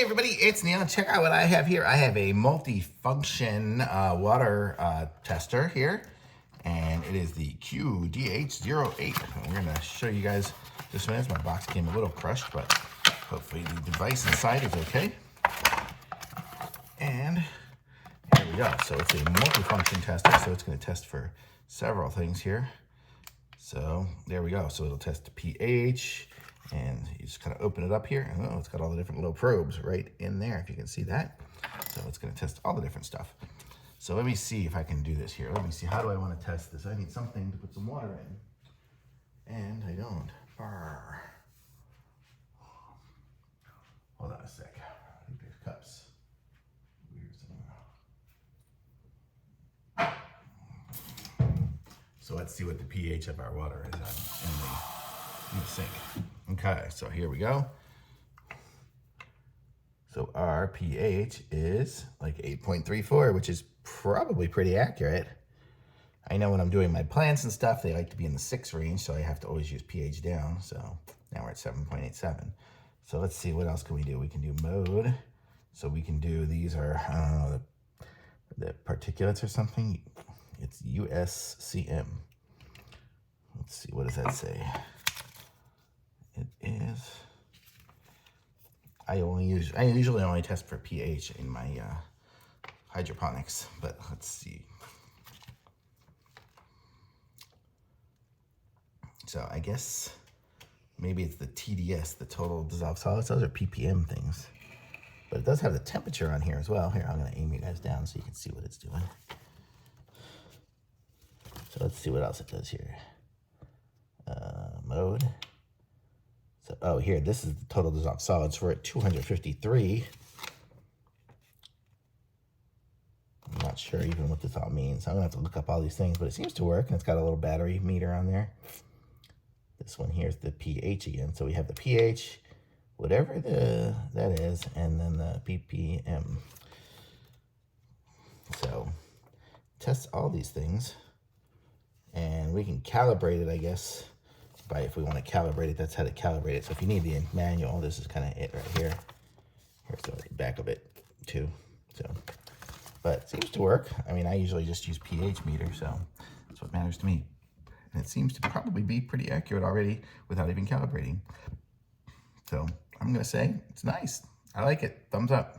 everybody, it's Neil. Check out what I have here. I have a multi-function water tester here, and it is the QDH08. We're gonna show you guys this one. My box came a little crushed, but hopefully the device inside is okay. And here we go. So it's a multi-function tester, so it's gonna test for several things here. So there we go. So it'll test the pH, and you just kind of open it up here, and oh, it's got all the different little probes right in there, if you can see that. So it's going to test all the different stuff. So let me see if I can do this here. Let me see, how do I want to test this? I need something to put some water in, and I don't. Brr. Hold on a sec. I think there's cups. So let's see what the pH of our water is in the sink. Okay, so here we go. So our pH is like 8.34, which is probably pretty accurate. I know when I'm doing my plants and stuff, they like to be in the 6 range, so I have to always use pH down. So now we're at 7.87. So let's see, what else can we do? We can do mode. So we can do, these are, I don't know, the particulates or something. It's USCM. Let's see, what does that say? It is, I usually only test for pH in my hydroponics, but let's see. So I guess maybe it's the TDS, the total dissolved solids. Those are ppm things. But it does have the temperature on here as well. Here, I'm gonna aim you guys down so you can see what it's doing. So let's see what else it does here. Mode. So, oh, here, this is the total dissolved solids. We're at 253. I'm not sure even what this all means. I'm gonna have to look up all these things, but it seems to work, and it's got a little battery meter on there. This one here is the pH again. So we have the pH, whatever that is, and then the ppm. So test all these things, and we can calibrate it, I guess. If we want to calibrate it, that's how to calibrate it. So if you need the manual, this is kind of it right here. Here's the back of it too. So, but it seems to work. I mean, I usually just use pH meter, so that's what matters to me. And it seems to probably be pretty accurate already without even calibrating. So I'm gonna say it's nice. I like it. Thumbs up.